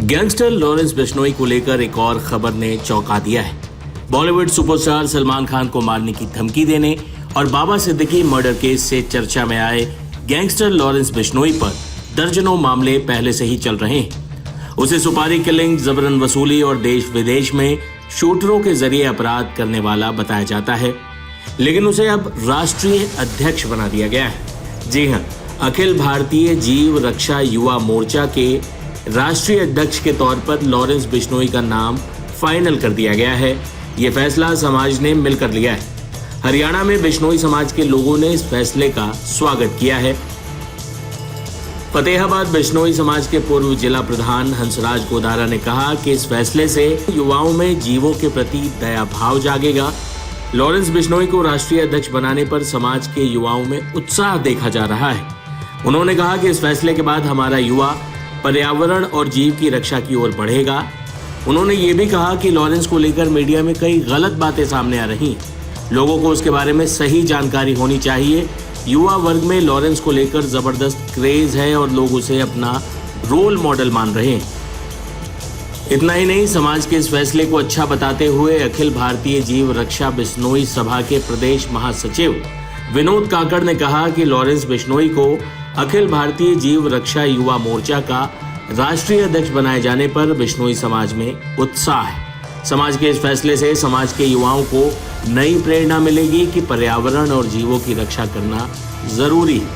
Gangster Lawrence Bishnoi को लेकर एक और खबर ने चौंका दिया है। बॉलीवुड सुपरस्टार सलमान खान को मारने की धमकी देने और बाबा सिद्दीकी मर्डर केस से चर्चा में आए गैंगस्टर लॉरेंस बिश्नोई पर दर्जनों मामले पहले से ही चल रहे हैं। उसे सुपारी किलिंग, जबरन वसूली और देश विदेश में शूटरों के जरिए अपराध करने वाला बताया जाता है, लेकिन उसे अब राष्ट्रीय अध्यक्ष बना दिया गया है। जी हां, अखिल भारतीय जीव रक्षा युवा मोर्चा के राष्ट्रीय अध्यक्ष के तौर पर लॉरेंस बिश्नोई का नाम फाइनल कर दिया गया है। ये फैसला समाज ने मिलकर लिया है। हरियाणा में बिश्नोई समाज के लोगों ने इस फैसले का स्वागत किया है। फतेहाबाद बिश्नोई समाज के पूर्व जिला प्रधान हंसराज गोदारा ने कहा कि इस फैसले से युवाओं में जीवों के प्रति दया भाव जागेगा। लॉरेंस बिश्नोई को राष्ट्रीय अध्यक्ष बनाने पर समाज के युवाओं में उत्साह देखा जा रहा है। उन्होंने कहा कि इस फैसले के बाद हमारा युवा पर्यावरण और जीव की रक्षा की ओर बढ़ेगा। उन्होंने ये भी कहा कि लॉरेंस को लेकर मीडिया में कई गलत बातें सामने आ रही हैं। लोगों को उसके बारे में सही जानकारी होनी चाहिए। युवा वर्ग में लॉरेंस को लेकर जबरदस्त क्रेज है और लोग उसे अपना रोल मॉडल मान रहे हैं। इतना ही नहीं, समाज के इस फैसले को अच्छा बताते हुए अखिल भारतीय जीव रक्षा बिश्नोई सभा के प्रदेश महासचिव विनोद काकड़ ने कहा कि लॉरेंस बिश्नोई को अखिल भारतीय जीव रक्षा युवा मोर्चा का राष्ट्रीय अध्यक्ष बनाए जाने पर बिश्नोई समाज में उत्साह है। समाज के इस फैसले से समाज के युवाओं को नई प्रेरणा मिलेगी कि पर्यावरण और जीवों की रक्षा करना जरूरी है।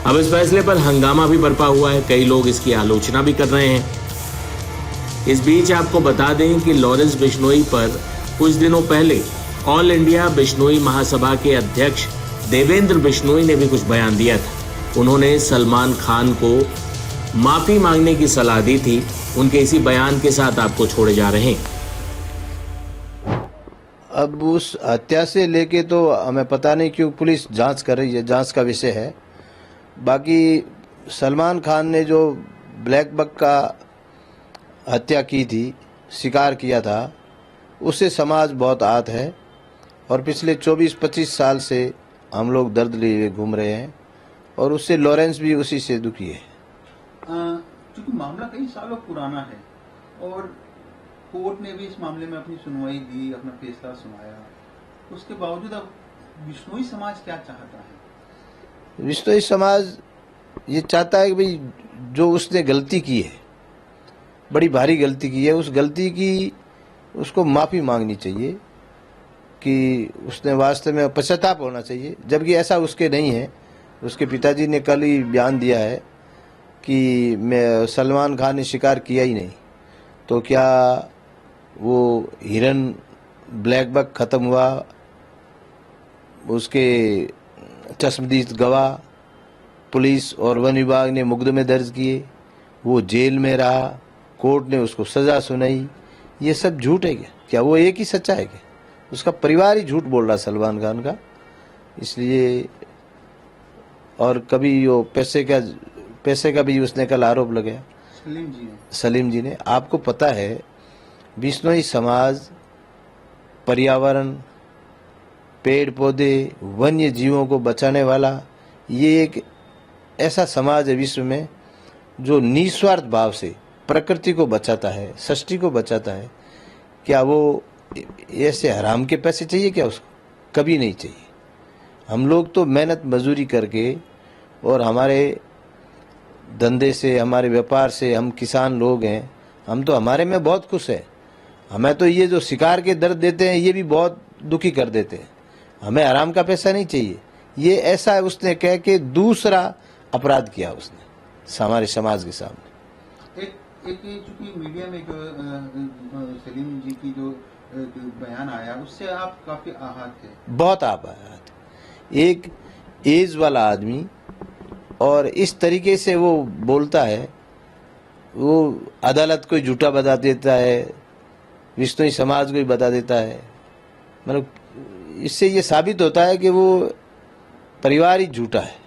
अब इस फैसले पर हंगामा भी बरपा हुआ है, कई लोग इसकी आलोचना भी कर रहे हैं। इस बीच आपको बता दें कि लॉरेंस बिश्नोई पर कुछ दिनों पहले ऑल इंडिया बिश्नोई महासभा के अध्यक्ष देवेंद्र बिश्नोई ने भी कुछ बयान दिया था। उन्होंने सलमान खान को माफी मांगने की सलाह दी थी। उनके इसी बयान के साथ आपको छोड़े जा रहे हैं। अब उस हत्या से लेके तो हमें पता नहीं क्यों पुलिस जांच कर रही है, जांच का विषय है। बाकी सलमान खान ने जो ब्लैक बक का हत्या की थी, शिकार किया था, उससे समाज बहुत आहत है और पिछले 24-25 साल से हम लोग दर्द लिए घूम रहे हैं और उससे लॉरेंस भी उसी से दुखी है। क्योंकि मामला कई सालों पुराना है और कोर्ट ने भी इस मामले में अपनी सुनवाई दी, अपना फैसला सुनाया, उसके बावजूद अब बिश्नोई समाज क्या चाहता है? बिश्नोई समाज ये चाहता है कि भाई जो उसने गलती की है, बड़ी भारी गलती की है, उस गलती की उसको माफी मांगनी चाहिए कि उसने वास्तव में पश्चाताप होना चाहिए, जबकि ऐसा उसके नहीं है। उसके पिताजी ने कल ही बयान दिया है कि मैं सलमान खान ने शिकार किया ही नहीं, तो क्या वो हिरन ब्लैक बक खत्म हुआ, उसके चश्मदीद गवाह पुलिस और वन विभाग ने मुकदमे दर्ज किए, वो जेल में रहा, कोर्ट ने उसको सजा सुनाई, ये सब झूठ है क्या? क्या वो एक ही सच्चा है क्या? उसका परिवार ही झूठ बोल रहा सलमान खान का। इसलिए और कभी वो पैसे का भी उसने कल आरोप लगाया सलीम जी ने। आपको पता है बिश्नोई समाज पर्यावरण, पेड़ पौधे, वन्य जीवों को बचाने वाला ये एक ऐसा समाज है विश्व में जो निस्वार्थ भाव से प्रकृति को बचाता है, सृष्टि को बचाता है। क्या वो ऐसे हराम के पैसे चाहिए क्या? उसको कभी नहीं चाहिए। हम लोग तो मेहनत मजदूरी करके और हमारे धंधे से, हमारे व्यापार से, हम किसान लोग हैं, हम तो हमारे में बहुत खुश हैं। हमें तो ये जो शिकार के दर्द देते हैं ये भी बहुत दुखी कर देते हैं। हमें आराम का पैसा नहीं चाहिए। ये ऐसा उसने कह के दूसरा अपराध किया उसने हमारे समाज के सामने। एक चूंकि मीडिया में जो सलीम जी की जो बयान आया उससे आप काफी आहत थे। बहुत आहत। एक एज वाला आदमी और इस तरीके से वो बोलता है, वो अदालत को झूठा बता देता है, बिश्नोई समाज को ही बता देता है। मतलब इससे ये साबित होता है कि वो परिवार ही झूठा है।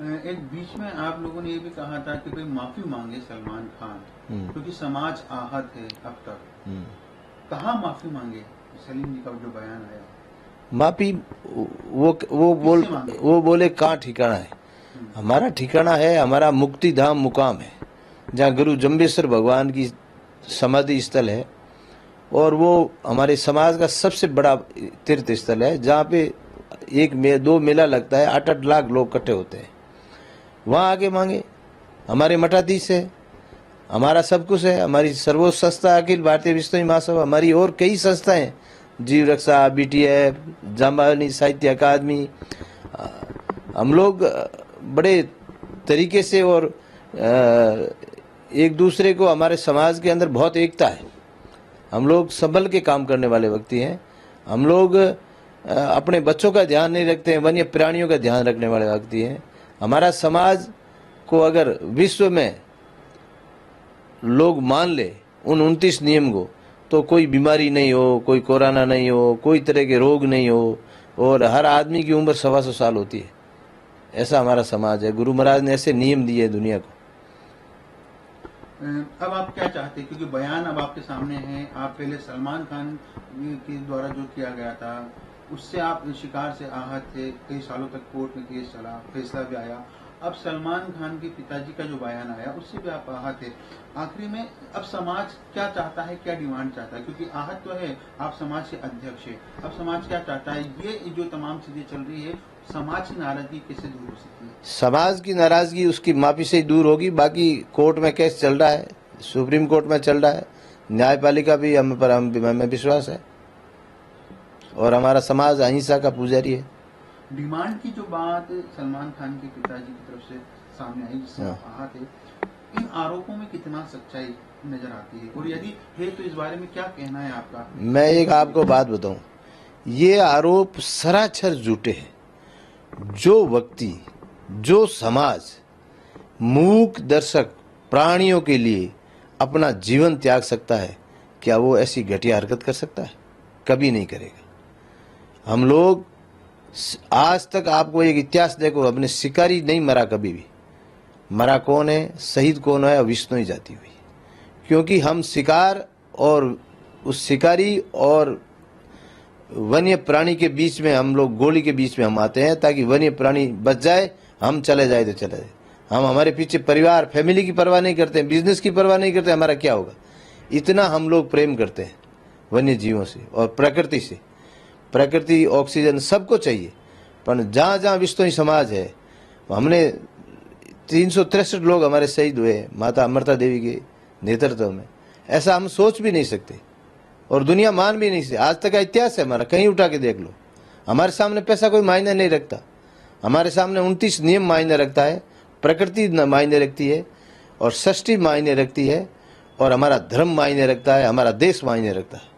एक बीच में आप लोगों ने ये भी कहा था कि भाई माफी मांगे सलमान खान, क्योंकि समाज आहत है अब तक। कहाँ माफी मांगे? सलीम जी का जो बयान आया, माफी वो बोले कहाँ ठिकाना है? हमारा ठिकाना है, हमारा मुक्ति धाम मुकाम है। जहाँ गुरु जम्बेश्वर भगवान की समाधि स्थल है, और वो हमारे समाज का सबसे बड़ा तीर्थ स्थल है, जहाँ पे दो मेला लगता है, 8-8 लाख लोग इकट्ठे होते हैं। वहाँ आके मांगे। हमारे मठाधीश है, हमारा सब कुछ है, हमारी सर्वोच्च संस्था अखिल भारतीय विश्नोई महासभा, हमारी और कई संस्थाएं, जीव रक्षा, BTF, जाम्बानी साहित्य अकादमी, हम लोग बड़े तरीके से और एक दूसरे को, हमारे समाज के अंदर बहुत एकता है। हम लोग संभल के काम करने वाले व्यक्ति हैं। हम लोग अपने बच्चों का ध्यान नहीं रखते हैं, वन्य प्राणियों का ध्यान रखने वाले व्यक्ति हैं। हमारा समाज को अगर विश्व में लोग मान ले उन 29 नियम को, तो कोई बीमारी नहीं हो, कोई कोरोना नहीं हो, कोई तरह के रोग नहीं हो, और हर आदमी की उम्र 125 साल होती है। ऐसा हमारा समाज है। गुरु महाराज ने ऐसे नियम दिए दुनिया को। अब आप क्या चाहते हैं, क्योंकि बयान अब आपके सामने है। आप पहले सलमान खान के द्वारा जो किया गया था उससे आप शिकार से आहत थे, कई सालों तक कोर्ट में केस चला, फैसला भी आया। अब सलमान खान के पिताजी का जो बयान आया उससे भी आप आहत थे। आखिरी में अब समाज क्या चाहता है, क्या डिमांड चाहता है, क्योंकि आहत तो है, आप समाज के अध्यक्ष है। अब समाज क्या चाहता है, ये जो तमाम चीजें चल रही है, समाज की नाराजगी कैसे दूर हो सकती है? समाज की नाराजगी उसकी माफी से ही दूर होगी। बाकी कोर्ट में केस चल रहा है, सुप्रीम कोर्ट में चल रहा है, न्यायपालिका भी हमें विश्वास है, और हमारा समाज अहिंसा का पुजारी है। डिमांड की जो बात सलमान खान के पिताजी की तरफ से सामने आई, जिससे आहत है, इन आरोपों में कितना सच्चाई नजर आती है, और यदि है तो इस बारे में क्या कहना है आपका? मैं एक आपको बात बताऊं, ये आरोप सरासर झूठे हैं। जो व्यक्ति, जो समाज मूक दर्शक प्राणियों के लिए अपना जीवन त्याग सकता है, क्या वो ऐसी घटिया हरकत कर सकता है? कभी नहीं करेगा। हम लोग आज तक, आपको एक इतिहास देखो, अपने शिकारी नहीं मरा कभी भी। मरा कौन है, शहीद कौन है? विष्णोई जाति हुई। क्योंकि हम शिकार और उस शिकारी और वन्य प्राणी के बीच में, हम लोग गोली के बीच में हम आते हैं, ताकि वन्य प्राणी बच जाए, हम चले जाए तो चले जाए। हम हमारे पीछे परिवार, फैमिली की परवाह नहीं करते, बिजनेस की परवाह नहीं करते, हमारा क्या होगा। इतना हम लोग प्रेम करते हैं वन्य जीवों से और प्रकृति से। प्रकृति, ऑक्सीजन सबको चाहिए, पर जहाँ जहाँ विश्नोई समाज है, हमने 363 लोग हमारे शहीद हुए माता अमृता देवी के नेतृत्व में। ऐसा हम सोच भी नहीं सकते, और दुनिया मान भी नहीं सकती। आज तक का इतिहास है हमारा, कहीं उठा के देख लो। हमारे सामने पैसा कोई मायने नहीं रखता। हमारे सामने 29 नियम मायने रखता है, प्रकृति मायने रखती है, और सृष्टि मायने रखती है, और हमारा धर्म मायने रखता है, हमारा देश मायने रखता है।